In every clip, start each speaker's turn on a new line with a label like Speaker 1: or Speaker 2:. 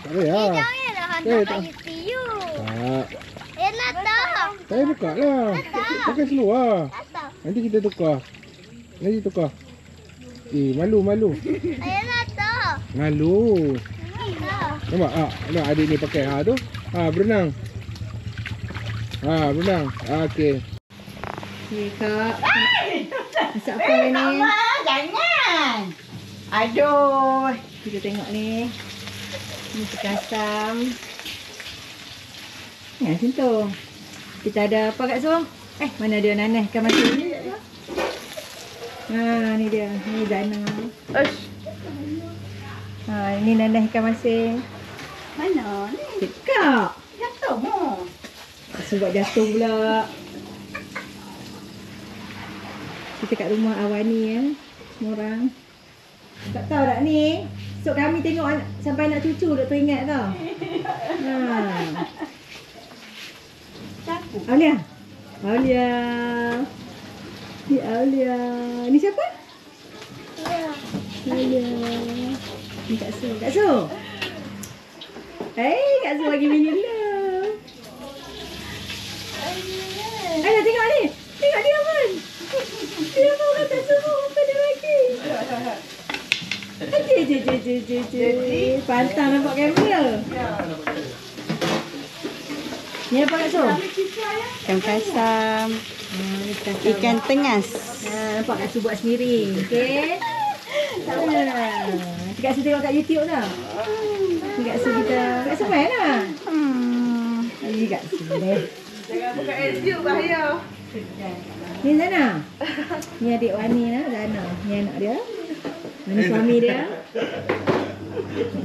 Speaker 1: Tak payah.
Speaker 2: Janganlah hantar kat YouTube.
Speaker 1: Tak.
Speaker 2: Nak tak?
Speaker 1: Saya buka lah. Pakai seluar.
Speaker 2: Tak.
Speaker 1: Nanti kita tukar. Nanti tukar. Malu.
Speaker 2: Nak tak?
Speaker 1: Malu.
Speaker 2: Tak.
Speaker 1: Nampak? Nampak adik ni pakai. Tu. Berenang. Berenang. Okey.
Speaker 3: Okey, Kak. Masak apa ni?
Speaker 4: Mama, jangan. Aduh.
Speaker 3: Kita tengok ni. Ni ikan asam. Ya, macam tu. Kita ada apa Kak Su? Mana dia nanas ikan masin ni? Ni dia. Ni Zana. Ini nanas ikan masin.
Speaker 4: Mana ni?
Speaker 3: Cekak.
Speaker 4: Jatuh mu.
Speaker 3: Kak Su buat jatuh pula. Kita kat rumah Awani ya. Semua orang. Tak tahu tak ni? So kami tengok sampai anak cucu duk teringat tau. Aulia. Ni Aulia. Ni siapa? Aulia. Ni Kak Su. Kak Su. Kak Su bagi mini love. Nak tengok ni. Tengok dia pun. Dia mau kata semua apa dia bagi. Pantang nampak kamera. Ni apa Kak Su?
Speaker 4: Ikan kasam. Ikan tengas.
Speaker 3: Nampak Kak Su buat sendiri. Okey. Kak Su tengok kat YouTube tau. Ni Kak Su kita. Kak Su main lah. Ni Kak Su deh.
Speaker 4: Jangan buka YouTube bahaya.
Speaker 3: Ni Zana. Ni adik Wani lah, Zana. Ni anak dia. Ni suami dia.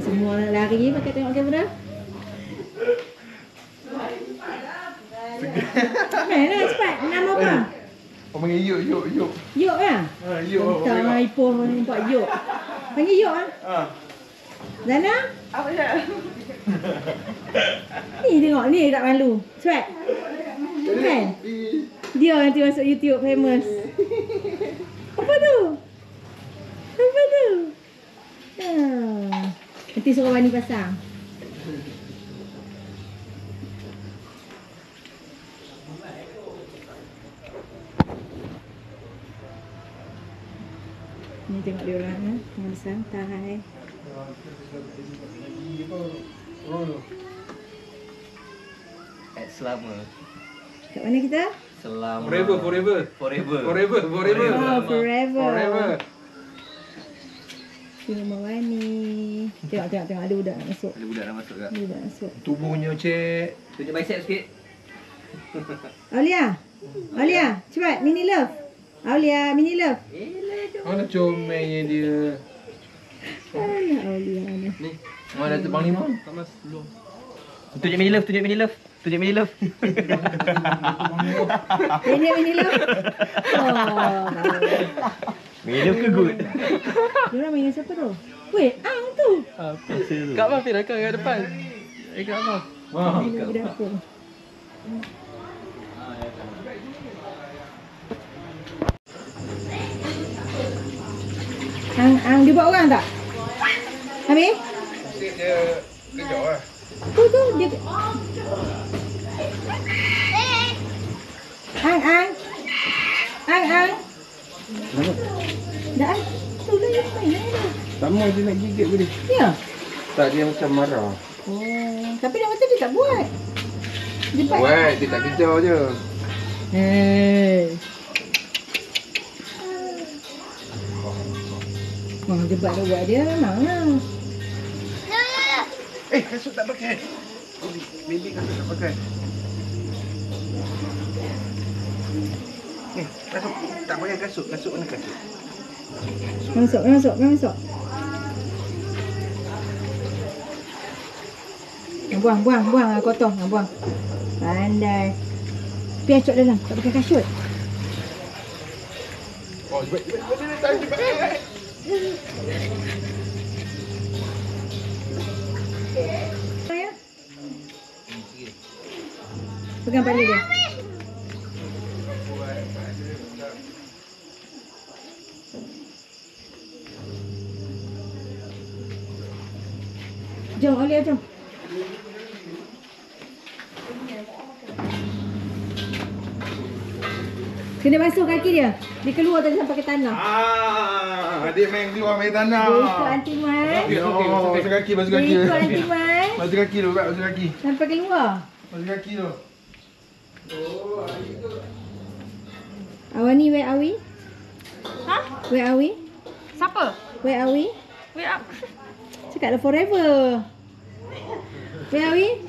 Speaker 3: Semua orang lari pakai tengok kamera. Mainlah cepat. Nama apa?
Speaker 1: Kau panggil Yuk.
Speaker 3: Yuk lah?
Speaker 1: Yuk.
Speaker 3: Tentang Ipoh nampak Yuk. Panggil Yuk lah? Zana?
Speaker 4: Apa dia?
Speaker 3: Ni tengok ni tak malu. Cepat. Kan? Dia nanti masuk YouTube famous. Apa tu? Nanti suruh Wani pasang. Ni tengok dia orang ya. Tengok santai.
Speaker 5: Selama.
Speaker 3: Kat mana kita?
Speaker 5: Selama.
Speaker 1: Forever.
Speaker 3: Oh, forever. Di rumah Wani. Tengok ada budak nak masuk.
Speaker 5: Ada budak dah masuk tak?
Speaker 3: Ada budak masuk.
Speaker 1: Tubuhnya cik.
Speaker 5: Tunjuk bicep sikit.
Speaker 3: Aulia, cepat mini love. Aulia, mini love.
Speaker 1: Mana comelnya dia.
Speaker 3: Alah Aulia ni.
Speaker 5: Ni. Mana Datuk Panglima? Tunjuk mini love.
Speaker 3: Ini mini love. Oh.
Speaker 5: Mini love ke good?
Speaker 3: Dia orang main siapa tu? Weh, Ang tu.
Speaker 6: Kak Abang Fir kat depan. Kak Abang.
Speaker 3: Dia budak aku. Ang dia buat orang tak? Habis?
Speaker 1: Dia kejap lah.
Speaker 3: Tu dia. Ang. Dah. Tu lah yang main lah.
Speaker 1: Sama dia nak gigit ke dia?
Speaker 3: Ya.
Speaker 1: Tak, dia macam marah.
Speaker 3: Oh, tapi dia kata dia tak buat.
Speaker 1: Dia tak kejar je.
Speaker 3: Jebat dia buat dia memang lah.
Speaker 1: Kasut tak pakai. Baby kasut tak pakai. Kasut tak pakai kasut. Kasut mana kasut?
Speaker 3: Masuk. Buang kotor, buang. Pandai. Pergi acuk dalam, tak pakai kasut.
Speaker 1: Oh, cepat.
Speaker 3: Ya. Pegang kepala dia. Jom, Aulia, jom. Kena basuh kaki dia. Dia keluar tadi sampai ke tanah.
Speaker 1: Adik main keluar main tanah.
Speaker 3: Dia ikut Aunty Mai.
Speaker 1: Basuh kaki, basuh kaki.
Speaker 3: Dia ikut Aunty Mai.
Speaker 1: Basuh kaki dulu, Kak. Basuh kaki.
Speaker 3: Sampai keluar.
Speaker 1: Basuh kaki tu.
Speaker 3: Awani, where are we?
Speaker 4: Ha?
Speaker 3: Where are we?
Speaker 4: Siapa?
Speaker 3: Where are we?
Speaker 4: Wait up.
Speaker 3: Cakap lah forever. Where are we?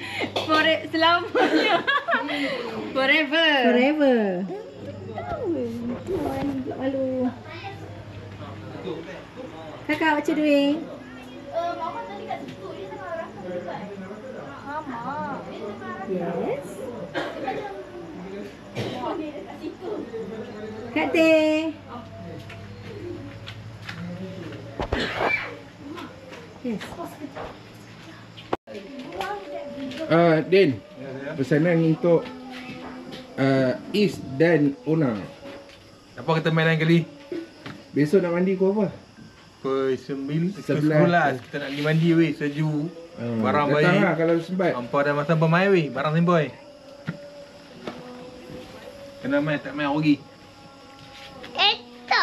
Speaker 4: Selamanya. Forever.
Speaker 3: Forever. Malu. Kakak, what you doing?
Speaker 2: Mama tadi kat situ. Dia tengah rasa dekat. Mama.
Speaker 3: Yes. Kak Teh. Yes.
Speaker 1: Din, pesanan untuk Is dan Ona.
Speaker 5: Apa kata main lain kali?
Speaker 1: Besok nak mandi kau apa?
Speaker 5: Pukul 9,
Speaker 1: 11.
Speaker 5: kita nak pergi mandi weh, sejuk. Barang
Speaker 1: datang
Speaker 5: baik.
Speaker 1: lah kalau sempat.
Speaker 5: Hampa dah masa bermain weh, barang semboi. Kena main, tak main rugi.
Speaker 2: Itu.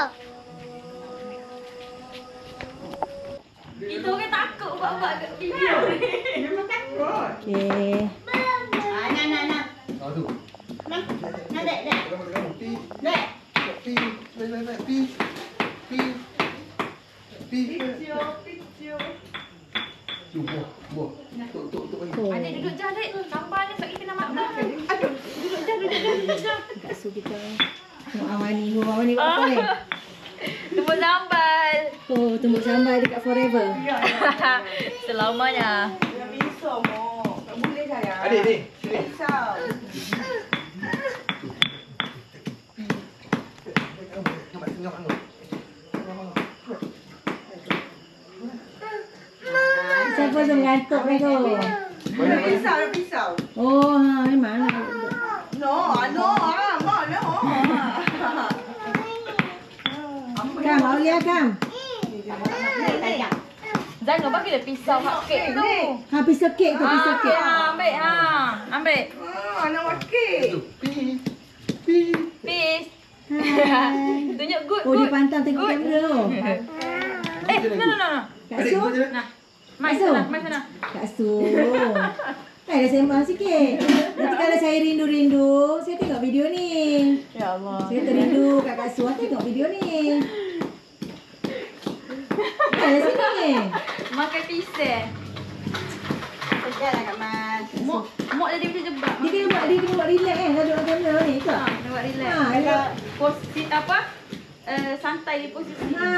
Speaker 4: Itu orang takut buat-buat kat video ni. Memang takut.
Speaker 3: Okay.
Speaker 4: Nak.
Speaker 1: Ah tu.
Speaker 4: Nak, dek. Dek.
Speaker 3: Oh.
Speaker 4: Adik duduk je, adik. Gambar ni sebab kita nak makan. Aduh, duduk je.
Speaker 3: So kita tengok Awani. Awani buat apa ni?
Speaker 4: Tumbuk sambal.
Speaker 3: Oh, tumbuk sambal dekat forever.
Speaker 4: Selamanya.
Speaker 5: Adik ni, sini.
Speaker 3: Siapa tu mengantuk ni tu?
Speaker 4: Pisau.
Speaker 3: Oh, ha, memang lah. Kam, Aulia Kam.
Speaker 4: Jangan bagi dia pisau hak kek tu.
Speaker 3: Ha, pisau kek tu, pisau kek.
Speaker 4: Ambil. Ambil. Peace.
Speaker 3: Hai.
Speaker 4: Tunjuk good.
Speaker 3: Oh, dia pantang tengok kamera tu.
Speaker 4: No.
Speaker 3: Kak Su?
Speaker 4: Nah. Mai
Speaker 3: Masuk.
Speaker 4: sana.
Speaker 3: Kak Su. Dah sembang sikit. Nanti kalau saya rindu-rindu, saya tengok video ni.
Speaker 4: Ya Allah.
Speaker 3: Saya terindu kat Kak Su, tengok video ni. Dah sini.
Speaker 4: Makan pisau.
Speaker 7: Sekejaplah Kak Mas.
Speaker 4: Mok jadi macam jebak.
Speaker 3: Dia kena buat relax kan, kalau duduk kamera ni ke?
Speaker 4: Ha, nak buat relax.
Speaker 3: Ha,
Speaker 4: Kalau
Speaker 3: relax.
Speaker 4: posisi apa? Santai di posisi.
Speaker 3: Ha.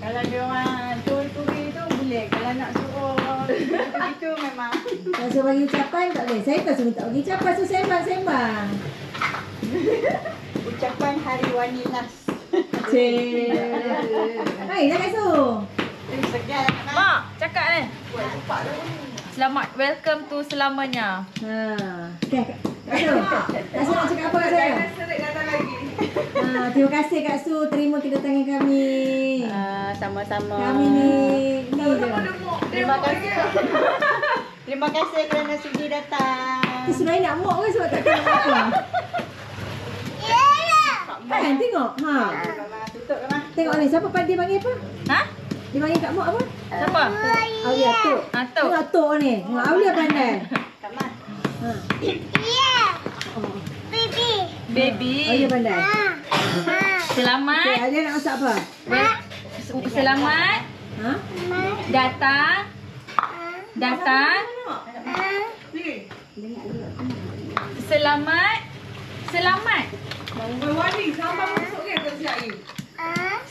Speaker 7: Kalau dia orang turi-turi tu boleh. Kalau nak suruh itu memang.
Speaker 3: Tak suruh bagi ucapan tak boleh. Saya tak suruh tak bagi ucapan, suruh sembang-sembang.
Speaker 7: Ucapan Hari Wani Las.
Speaker 3: Cik. Baiklah Kak Su.
Speaker 7: Sekejaplah Kak Mas.
Speaker 4: Mak, cakap ni. Selamat, welcome to selamanya.
Speaker 3: Ha. Okay, Kak Su. Kak Su nak cakap apa kat saya? Ha, terima kasih Kak Su terima kedatangan kami.
Speaker 7: Sama-sama.
Speaker 3: Kami ni je.
Speaker 7: Terima kasih. Terima kasih kerana sudi datang.
Speaker 3: Tu sebenarnya nak mok ke sebab tak tahu nak apa. Kan tengok. Ha.
Speaker 7: Kak Mas, tutup Kak Mas.
Speaker 3: Tengok ni siapa dia panggil apa?
Speaker 4: Ha?
Speaker 3: Dia panggil Kak Mok apa?
Speaker 4: Siapa?
Speaker 3: Aulia Tok.
Speaker 4: Ha, Tok.
Speaker 3: Tengok Tok ni. Tengok Aulia pandai.
Speaker 7: Kak Mas.
Speaker 3: Ha. Oh.
Speaker 4: Baby.
Speaker 3: Aulia pandai.
Speaker 4: Selamat.
Speaker 3: Okay, Aulia nak masak apa?
Speaker 4: Selamat
Speaker 3: Ha?
Speaker 4: datang. Selamat.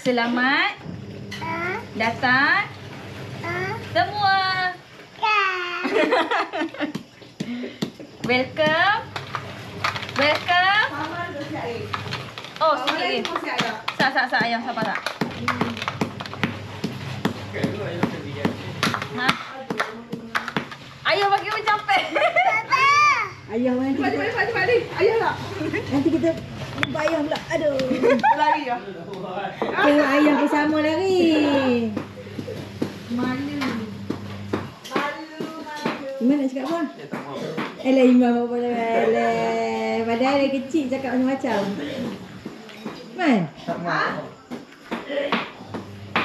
Speaker 4: Selamat datang semua. Welcome. Oh, sikit ni. Sak ayam siapa tak? Ha? Ayah bagi macam pek.
Speaker 3: Ayah nanti kita, nanti kita jumpa ayah pula. Aduh.
Speaker 7: Lari ya.
Speaker 3: Tengok ayah bersama lari.
Speaker 7: Malu.
Speaker 3: lah. Elah Imam apa jangan. Elah. Padahal dia kecil cakap macam-macam. Man?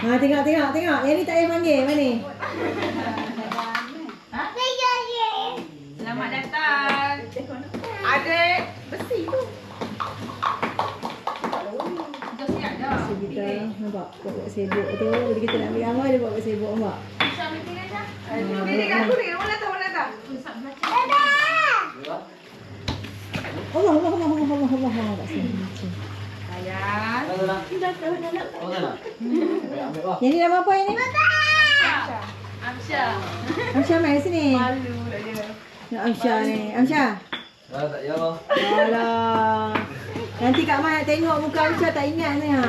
Speaker 3: Ha, tengok. Yang ni tak payah panggil. Mana?
Speaker 4: Selamat datang. Adik besi tu. Dah siap dah.
Speaker 3: So kita nampak buat sibuk tu. Bila kita nak ambil gambar dia buat sibuk nampak.
Speaker 4: Bilik aku ni. Mana tahu.
Speaker 3: Allah. Tak sini.
Speaker 4: Sayang.
Speaker 3: Yang ni nama apa yang ni?
Speaker 4: Amsha.
Speaker 3: Amsyah mai sini.
Speaker 4: Malu dah dia.
Speaker 3: Nak Amsyah ni. Amsyah.
Speaker 5: Tak ya Allah.
Speaker 3: Alah. Nanti Kak Mai nak tengok muka Amsyah tak ingat ni ha.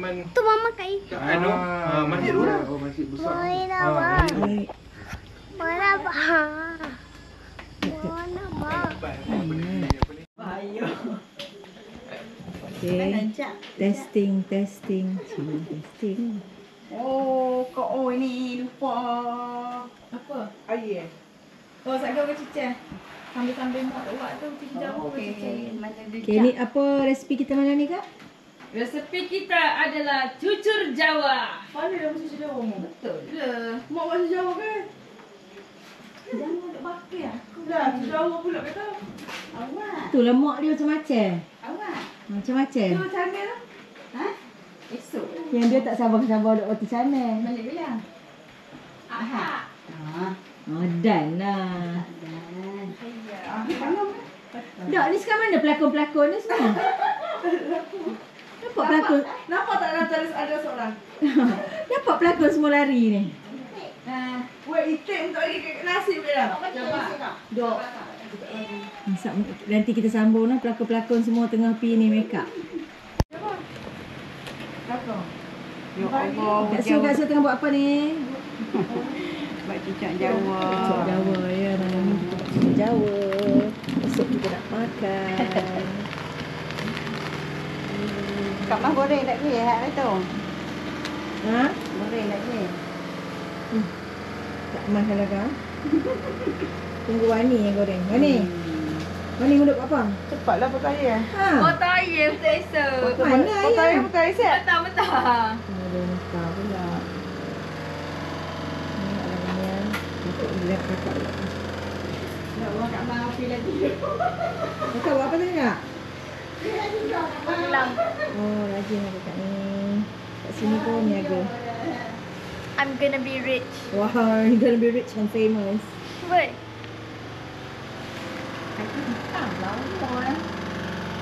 Speaker 2: Tu mama kai.
Speaker 5: Anu, masjid dulu lah.
Speaker 1: Oh, masjid besar.
Speaker 2: Mana bah?
Speaker 3: Okay. Testing.
Speaker 7: Oh, kau ini lupa.
Speaker 4: Apa?
Speaker 7: Air.
Speaker 4: Oh, sak kau cicah. Sambil mak buat tu cicah apa cicah.
Speaker 3: Okay, ni apa resipi kita malam ni Kak?
Speaker 4: Resepi kita adalah cucur Jawa.
Speaker 7: Mana dah mesti Jawa mu?
Speaker 4: Betul le.
Speaker 7: Mak bahasa Jawa kan?
Speaker 4: Jangan nak pakai aku.
Speaker 7: Dah, Jawa pula kata.
Speaker 4: Awak.
Speaker 3: Tu lah mak dia macam-macam.
Speaker 4: Awak.
Speaker 3: Macam-macam.
Speaker 4: Tu sana lah. Ha? Esok.
Speaker 3: Yang dia tak sabar duk roti canai.
Speaker 4: Balik bilang. Ahad.
Speaker 3: Dan lah.
Speaker 4: Ayah.
Speaker 3: Tak, ni sekarang mana pelakon-pelakon ni semua? Nampak pelakon.
Speaker 7: Nampak tak dalam tulis ada seorang?
Speaker 3: Nampak pelakon semua lari ni.
Speaker 7: Weh, itik untuk lagi nasi boleh dah.
Speaker 3: Dok. Nanti kita sambung lah pelakon-pelakon semua tengah pergi ni make up.
Speaker 7: Belakang. Ya Allah.
Speaker 3: Kak Su tengah buat apa ni?
Speaker 7: Buat cicak Jawa.
Speaker 3: Cicak Jawa ya. Malam ni kita buat cicak Jawa. Esok kita nak makan.
Speaker 7: Kak Mah goreng tak boleh hak tu.
Speaker 3: Ha?
Speaker 7: Goreng tak boleh.
Speaker 3: Tak mahal lah kak. Tunggu Wani yang goreng. Wani. Wani duduk apa?
Speaker 7: Cepatlah perkara.
Speaker 3: Ha.
Speaker 4: Potong ayam betul esok.
Speaker 3: Mana ayam?
Speaker 7: Perkara siap.
Speaker 4: Betul.
Speaker 3: Ada nikah pula. Ni alamnya. Untuk lihat kakak pula.
Speaker 7: Nak buat Kak Mah api lagi.
Speaker 3: Kakak buat apa tadi kak?
Speaker 4: Pulang.
Speaker 3: Oh rajin lah kakak ni. Kat sini pun niaga.
Speaker 2: I'm gonna be rich.
Speaker 3: Wow, you're gonna be rich and famous.
Speaker 2: Wait.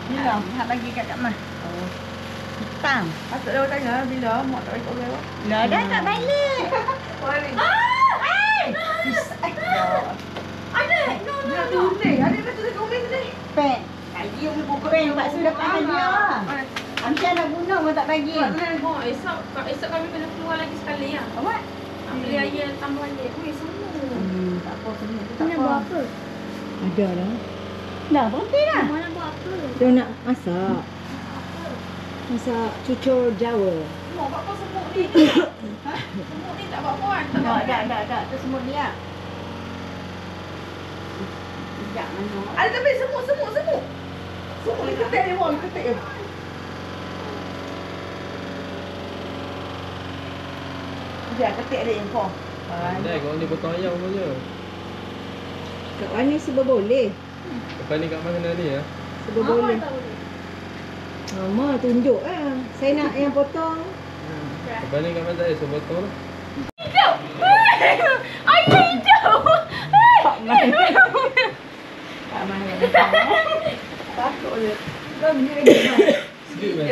Speaker 7: Bila? Hak bagi kat Kak Mah.
Speaker 3: Oh.
Speaker 7: Hitam. Patut dah tanya bila mak tak bagi orang.
Speaker 2: Lah dah tak balik.
Speaker 7: Balik.
Speaker 4: Ada. No.
Speaker 7: Nak tulis. Adik betul tak tulis ni. Pen. Kayu ni buku pen tak sudah pakai dia. Amsyah nak bunuh pun tak bagi.
Speaker 4: Oh, esok kami kena keluar lagi sekali ya.
Speaker 7: Awak?
Speaker 4: Nak beli air tambah air. Weh, semua.
Speaker 7: Tak apa semua tu tak
Speaker 2: Nak
Speaker 7: apa.
Speaker 2: buat apa?
Speaker 3: Ada lah.
Speaker 7: Dah berhenti dah.
Speaker 2: Mana buat apa?
Speaker 3: Dia nak masak. Masak cucur Jawa.
Speaker 4: Mau buat apa semut ni? Semut ni tak buat puan. Tak buat.
Speaker 7: Tak. Tu semua dia. Sekejap mana.
Speaker 4: Ada tapi semut.
Speaker 7: Semua ni ketik dia, mohon ketik dia. Dia ketik dia info.
Speaker 6: Dah, kau ni potong ayam pun je.
Speaker 3: Kat mana sebab boleh?
Speaker 6: Lepas ni kat mana ni ya?
Speaker 3: Sebab boleh. Mama tunjuk lah. Saya nak yang potong.
Speaker 6: Lepas ni kat mana saya suruh potong lah.
Speaker 4: Ayah hijau.
Speaker 7: Tak mana. Takut dia. Kau benda lagi.
Speaker 6: Sikit man.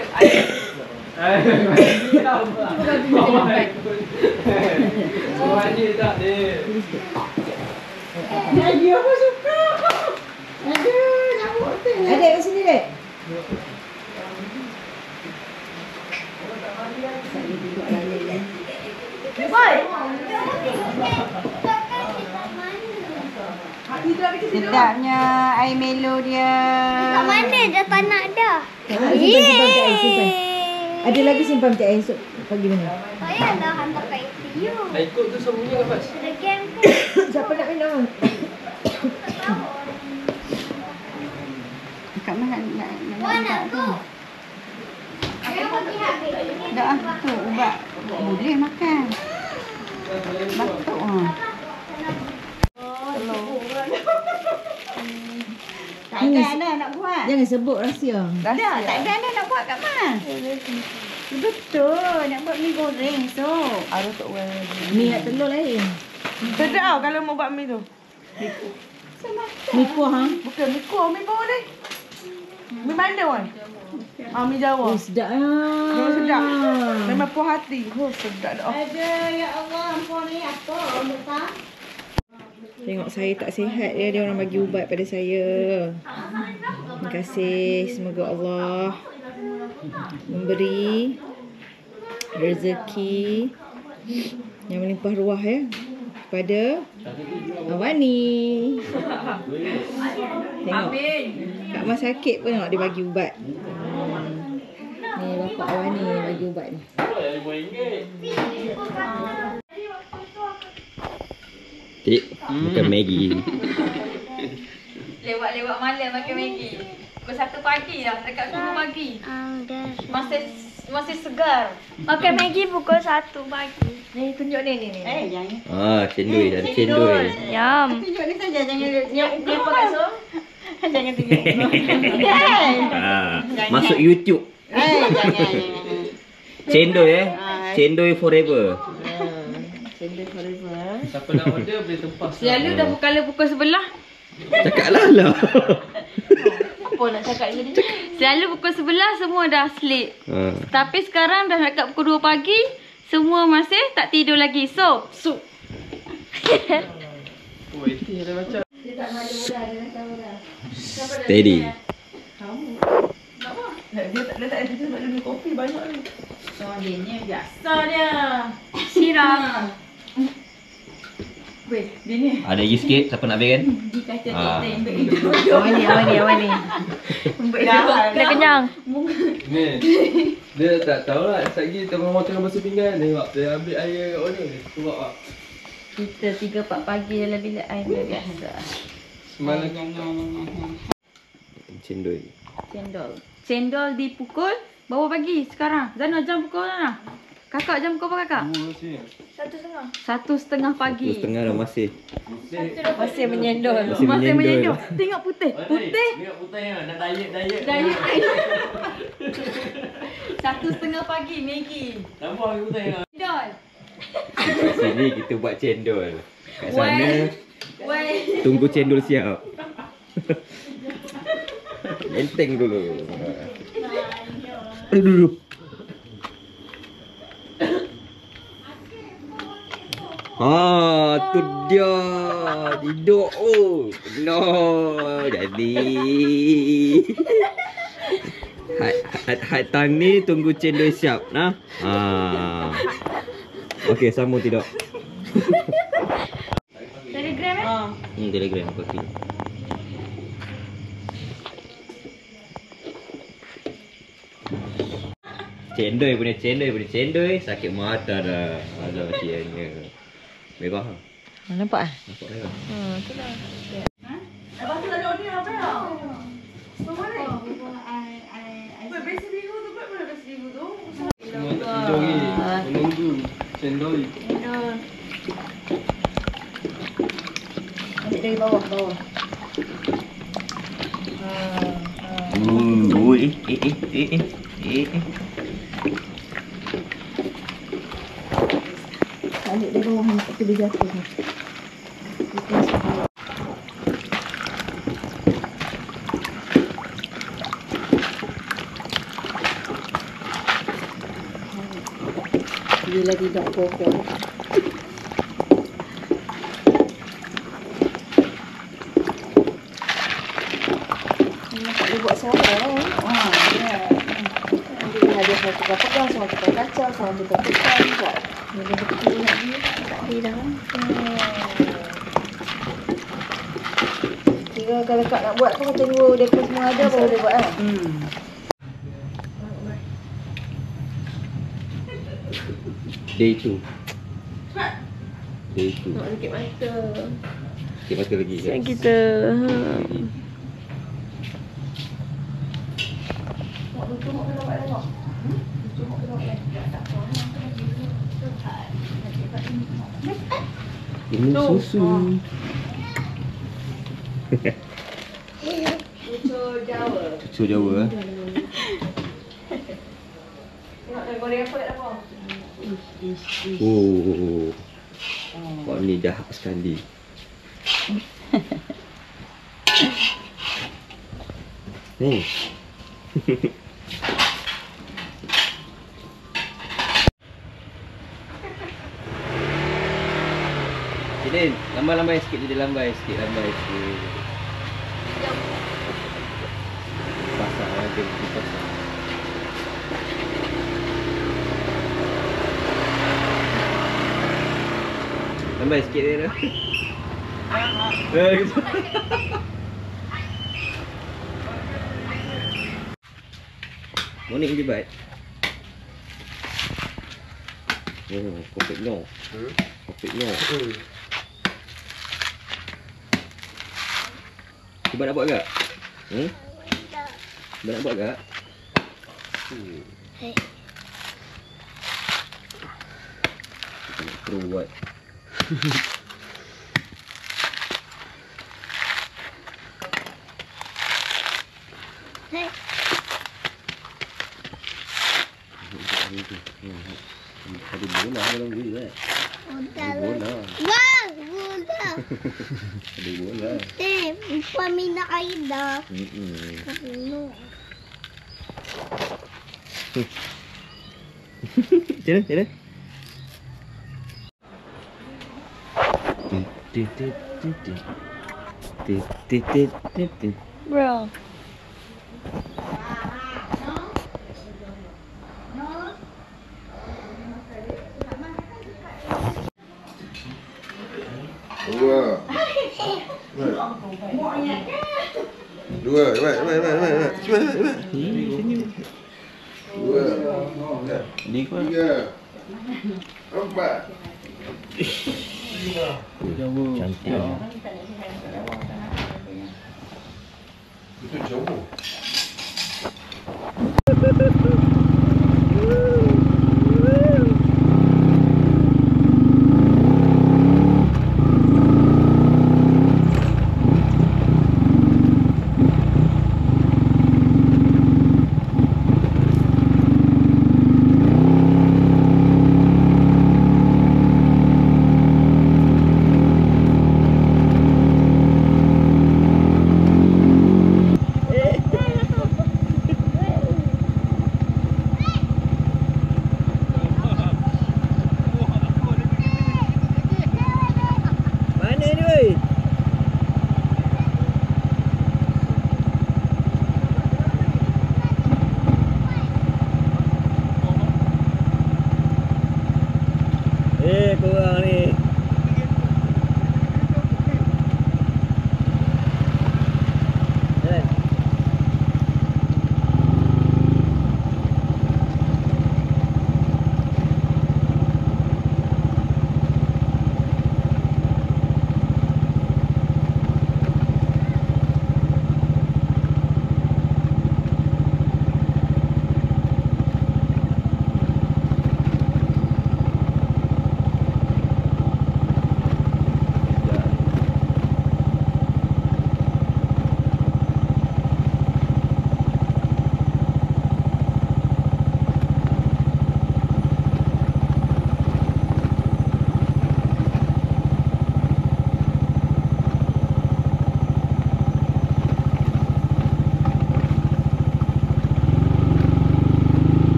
Speaker 6: Semua ni tak ni.
Speaker 7: Lagi apa suka? Aduh, nak buat tu.
Speaker 3: Adik kat sini dek.
Speaker 7: Sedapnya air melo dia.
Speaker 2: Kat mana dah tak nak dah?
Speaker 3: Simpan kat air, simpan. Ada lagi simpan kat air esok pagi mana?
Speaker 2: Payahlah hantar kat ATU.
Speaker 6: Ikut tu sambungnya ke Fas?
Speaker 2: Ada game kan?
Speaker 3: Siapa nak minum?
Speaker 7: Kat mana nak
Speaker 2: Nak tu. Aku pergi habis.
Speaker 7: dah tu ubat. Boleh makan. Batuk ah. Tak ada dah nak buat.
Speaker 3: Jangan sebut rahsia.
Speaker 7: Dah, tak ada dah nak buat kat mana? Betul, nak buat mi goreng so.
Speaker 4: Aduh tak well.
Speaker 3: Mi nak telur lain.
Speaker 4: Sedap tau kalau mau buat mi tu.
Speaker 3: Mi kuah ha?
Speaker 4: Bukan mi kuah, mi bawah ni. Mi mana wan? Mi Jawa.
Speaker 3: Oh sedap ah.
Speaker 4: Memang sedap. Memang puas hati. Oh sedap dah.
Speaker 7: Ada ya Allah, ampun ni apa untuk tak?
Speaker 3: Tengok saya tak sihat dia orang bagi ubat pada saya. Terima kasih. Semoga Allah memberi rezeki yang melimpah ruah ya kepada Awani. Tengok. Kak Mas sakit pun nak dia bagi ubat. Ni bapak Awani bagi ubat ni.
Speaker 8: Tik, bukan Maggi.
Speaker 4: Lewat-lewat malam makan Maggi. Pukul 1 pagi dah, dekat 10 pagi. Masih segar.
Speaker 2: Makan Maggi pukul 1 pagi.
Speaker 4: Ni tunjuk ni.
Speaker 7: Jangan.
Speaker 8: Cendol dah, cendol.
Speaker 2: Yum.
Speaker 7: Tunjuk ni saja, jangan
Speaker 4: Dia apa kat so?
Speaker 7: jangan tunjuk.
Speaker 8: Masuk YouTube.
Speaker 7: Jangan.
Speaker 8: Cendol Cendol forever.
Speaker 7: Cendol forever.
Speaker 6: Siapa nak order boleh tempas.
Speaker 4: Selalu dah buka pukul 11.
Speaker 8: Cakaplah lah.
Speaker 4: Apa nak cakap ni? Selalu pukul 11 semua dah sleep. Tapi sekarang dah dekat pukul 2 pagi, semua masih tak tidur lagi. So,
Speaker 6: Oh, itu ada macam.
Speaker 8: Steady.
Speaker 4: dia tak minum kopi banyak ni.
Speaker 7: So dia ni biasa
Speaker 4: dia. Sirap. Weh, dia ni.
Speaker 8: Ada lagi sikit, siapa nak ambil kan?
Speaker 3: Awani.
Speaker 2: Dah kenyang.
Speaker 6: Ni. Dia tak tahulah. Sekejap tengok orang tengah basuh pinggan. Tengok dia ambil air kat mana. Turap ah.
Speaker 4: Kita 3-4 pagi dalam bilik air biasa.
Speaker 6: Semalam
Speaker 8: Cendol.
Speaker 4: Cendol dipukul berapa pagi sekarang? Zana jam pukul mana? Kakak jam pukul apa kakak? 1:30 pagi.
Speaker 8: 1:30 dah masih.
Speaker 4: Masih menyendol.
Speaker 8: Masih menyendol.
Speaker 4: Tengok putih. Putih.
Speaker 6: Tengok putih kan. Dah diet.
Speaker 4: Diet. 1:30 pagi Maggi.
Speaker 6: Nampak ke putih kan?
Speaker 4: Cendol.
Speaker 8: Kat sini kita buat cendol. Kat sana
Speaker 4: Weh.
Speaker 8: tunggu cendol siap. Enteng dulu. Dulu. Tu dia. Tidur. Oh, no. Jadi. Hat tang ni tunggu cendol siap nah. Okey, sambung tidak.
Speaker 4: Telegram
Speaker 8: Telegram okey. Cendol sakit mata dah. Ada siangnya. Merah.
Speaker 3: Nampak ah?
Speaker 8: Nampak merah.
Speaker 4: Lepas tu ada order apa ya? Semua ni. Besi biru tu buat mana besi biru tu?
Speaker 6: Semua tak tidur lagi. Menunggu cendol.
Speaker 3: Ambil dari bawah. Ambil dari bawah nampak tu dia jatuh. Dia lagi tak pokok. Dia buat seorang. Dia ada satu pegang, sama tukar kaca, sama tukar tekan. Dia betul lagi. Tak ada dah.
Speaker 7: Kira kalau kak nak buat pun tunggu dekat semua ada baru boleh buat kan?
Speaker 8: Day 2. Day 2.
Speaker 3: Nak sikit mata.
Speaker 8: Sikit mata lagi kan?
Speaker 3: Yang kita
Speaker 8: Ini susu. Cucu Jawa. Oh. Kau ni jahat sekali. Ni. Jilin, lambai-lambai sikit je, lambai sikit. Pasang aja di pasang. Lambai sikit dia dah. Morning je bat. Oh, perfect no. Perfect no. Cuba nak buat tak? Cuba nak buat tak? Kita nak terus buat. Ada bola dalam ni kan? Ada bola.
Speaker 2: Wah, bola.
Speaker 8: Ada bola.
Speaker 2: Pamina kayo dah. No.
Speaker 8: Jalan.
Speaker 3: bro.
Speaker 1: Dua. Cepat. Dua.
Speaker 8: Ni kau.
Speaker 1: Tiga. Empat.
Speaker 8: Cantik.
Speaker 1: Itu jauh.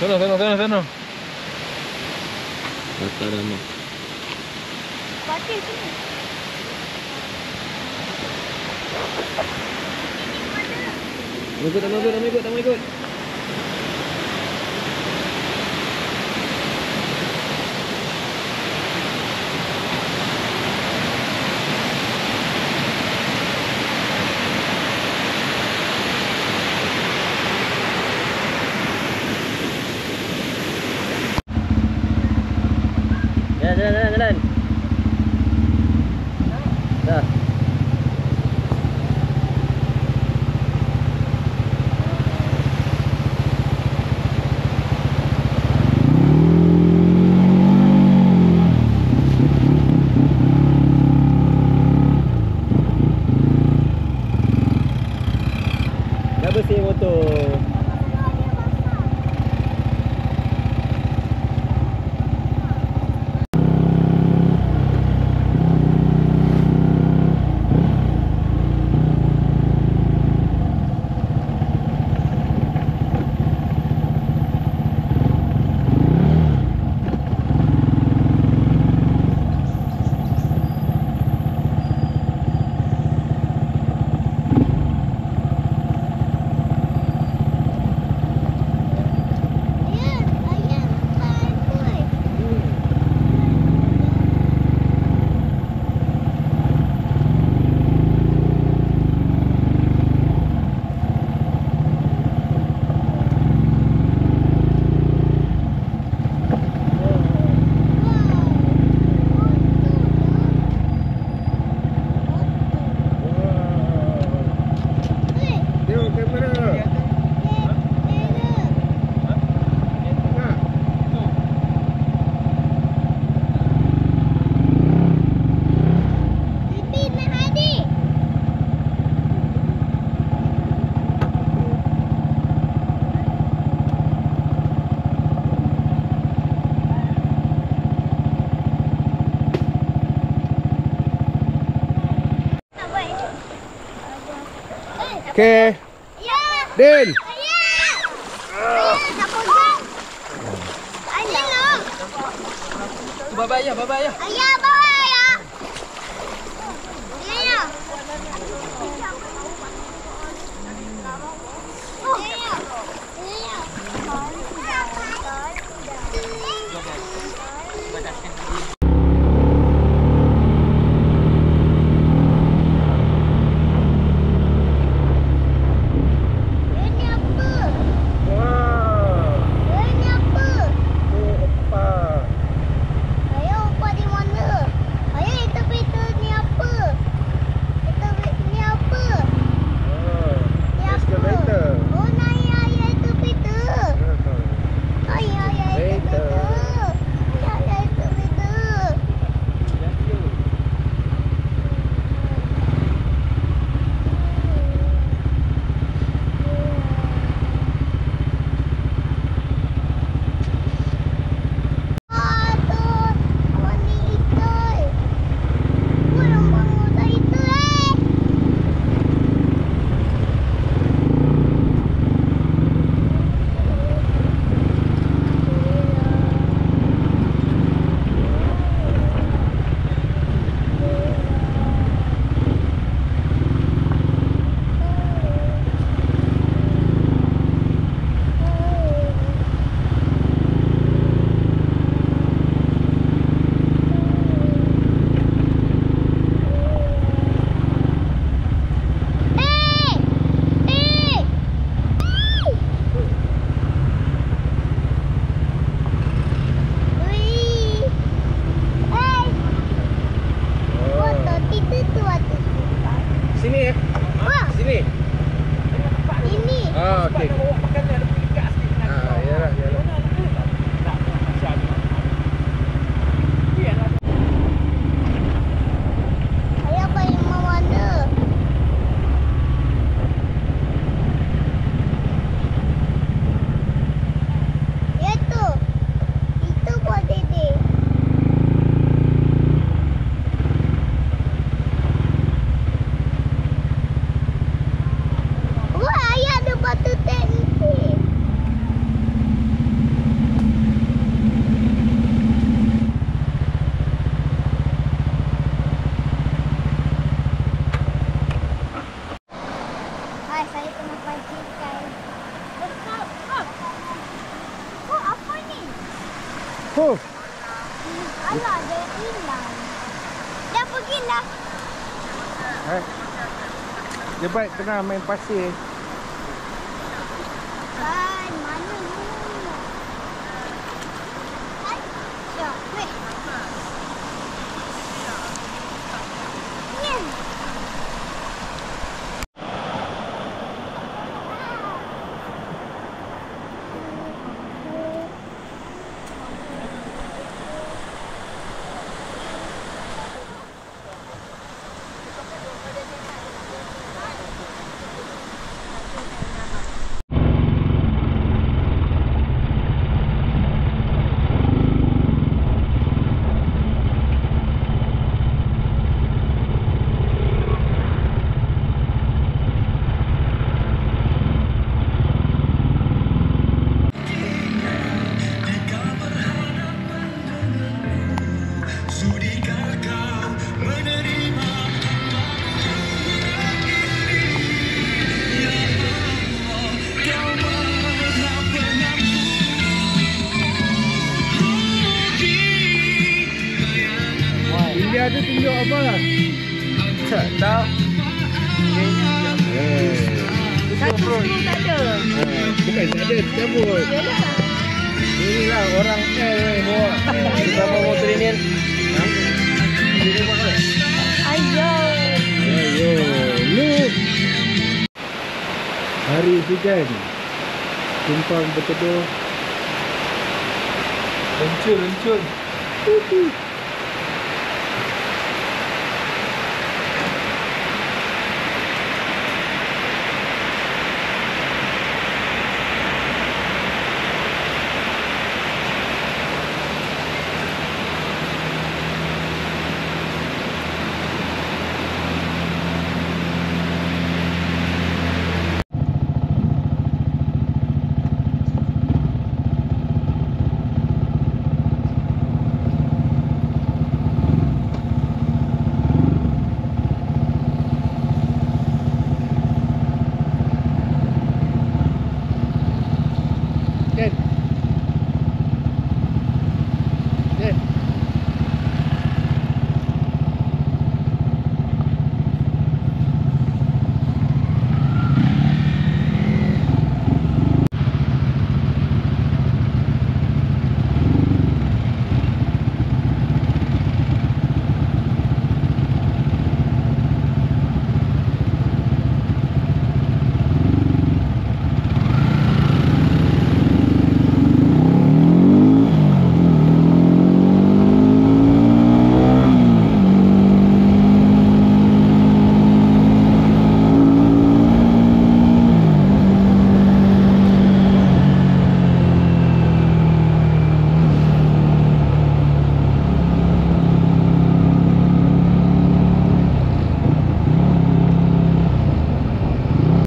Speaker 5: Sana.
Speaker 8: Kata dah mak.
Speaker 2: Pakai sini.
Speaker 8: Tak mau ikut. Jalan. Dah. Dah bersih motor.
Speaker 1: Okay.
Speaker 2: Ya.
Speaker 1: Din.
Speaker 2: Ayah, nak pegang. Ayah lah.
Speaker 5: Bye-bye ayah.
Speaker 2: Ayah, bawa ayah. Ayah. Oh. Ayah. Ini apa?
Speaker 1: Wow.
Speaker 2: Ini apa?
Speaker 1: Opa.
Speaker 2: Ayah, opa di mana? Ayah, itu ni apa? Ni apa?
Speaker 1: Oh.
Speaker 2: Ni apa?
Speaker 1: Excavator.
Speaker 2: Oh, ayah, itu pita. Ayah, itu pita. Ayah, itu pita. Aduh, warna hitam. Kurang bangun dah hitam.
Speaker 1: Sini ya. Sini.
Speaker 2: Ini.
Speaker 1: Ah, okey. Ah, yalah.
Speaker 2: Ayah pergi mana? Itu. Itu buat Dede.
Speaker 1: Oh,
Speaker 2: Alah, dia hilang. Dah pergilah.
Speaker 1: Jebat tengah main pasir.
Speaker 2: Kan, mana ni? Kan? Syok, weh. Ni.
Speaker 1: India tu tunjuk apa?
Speaker 5: Tak tahu.
Speaker 3: Satu sepuluh tak ada.
Speaker 1: Bukan tak ada, cabut. Inilah orang bawa.
Speaker 5: Berapa motor ini?
Speaker 3: Ayo.
Speaker 1: Ayo, look. Hari hujan. Tumpang berteduh.
Speaker 5: Lencur.
Speaker 1: Tuh.